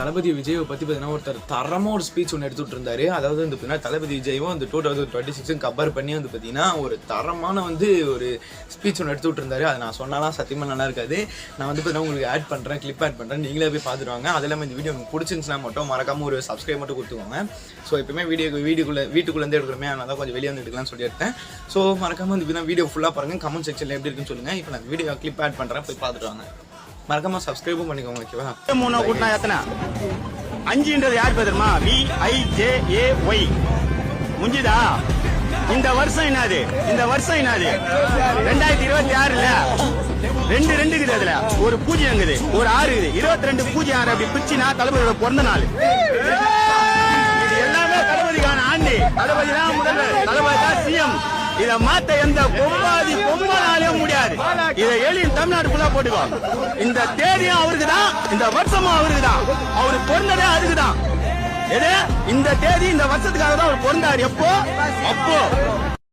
தளபதி விஜயை பற்றி பார்த்தீங்கன்னா ஒருத்தர் தரமாக ஒரு ஸ்பீச் ஒன்று எடுத்துகிட்டு இருந்தாரு. அதாவது வந்து பார்த்தீங்கன்னா தளபதி விஜயும் அந்த 2026 கம்பேர் பண்ணி வந்து பார்த்தீங்கன்னா ஒரு தரமான ஒரு ஸ்பீச் ஒன்று எடுத்துகிட்டு இருந்தாரு. அதை நான் சொன்னாலாம் சத்தியமாக நல்லா இருக்காது. நான் வந்து பார்த்தீங்கன்னா உங்களுக்கு ஆட் பண்ணுறேன், கிளிப் ஆட் பண்ணுறேன், நீங்களே போய் பார்த்துருவாங்க. அது இல்லாமல் இந்த வீடியோ உங்களுக்கு பிடிச்சிருந்துச்சுன்னா மட்டும் மறக்காமல் ஒரு சப்ஸ்கிரைப் மட்டும் கொடுத்துக்கோங்க. ஸோ எப்பவுமே வீட்டுக்குள்ளேருந்து எடுக்கிறோமே, அதனால தான் கொஞ்சம் வெளியே வந்து எடுக்கலாம்னு சொல்லி எடுத்தேன். ஸோ மறக்காமல் வந்து வீடியோ ஃபுல்லாக பாருங்கள், கமெண்ட் செக்ஷனில் எப்படி இருக்குன்னு சொல்லுங்கள். இப்போ நான் வீடியோ கிளிப் ஆட் பண்ணுறேன், போய் பார்த்துட்டு வாங்க. மறக்காம சப்ஸ்கிரைபும் பண்ணிக்கோங்க. ஓகேவா? 3 கூட்டினா எத்தனை? 5ன்றது யார் தெரியுமா? VIJAY. முடிஞ்சுதா? இந்த வருஷம் என்னது? 2026 2 இருக்குது. அதுல ஒரு பூஜ்ஜியம் இருக்குது, ஒரு 6 இருக்குது. 22 பூஜ்ஜியம் அப்படி பிரிச்சுனா தளபதியோட பிறந்த நாள். இது எல்லாமே தளபதிக்கான ஆண்டு. தளபதி தான் முதல்வர், தளபதி தான் சிஎம். இத மாத்த எந்த பொம்மாலையும் முடியாது. இதை எளிய தமிழ்நாடு ஃபுல்லா போட்டுக்கோ. இந்த தேதியும் அவருக்கு தான், இந்த வருஷமும் அவருக்கு தான். அவரு பிறந்ததே அதுக்கு தான். இந்த தேதி இந்த வருஷத்துக்காக தான் அவர் பிறந்தாரு. எப்போ?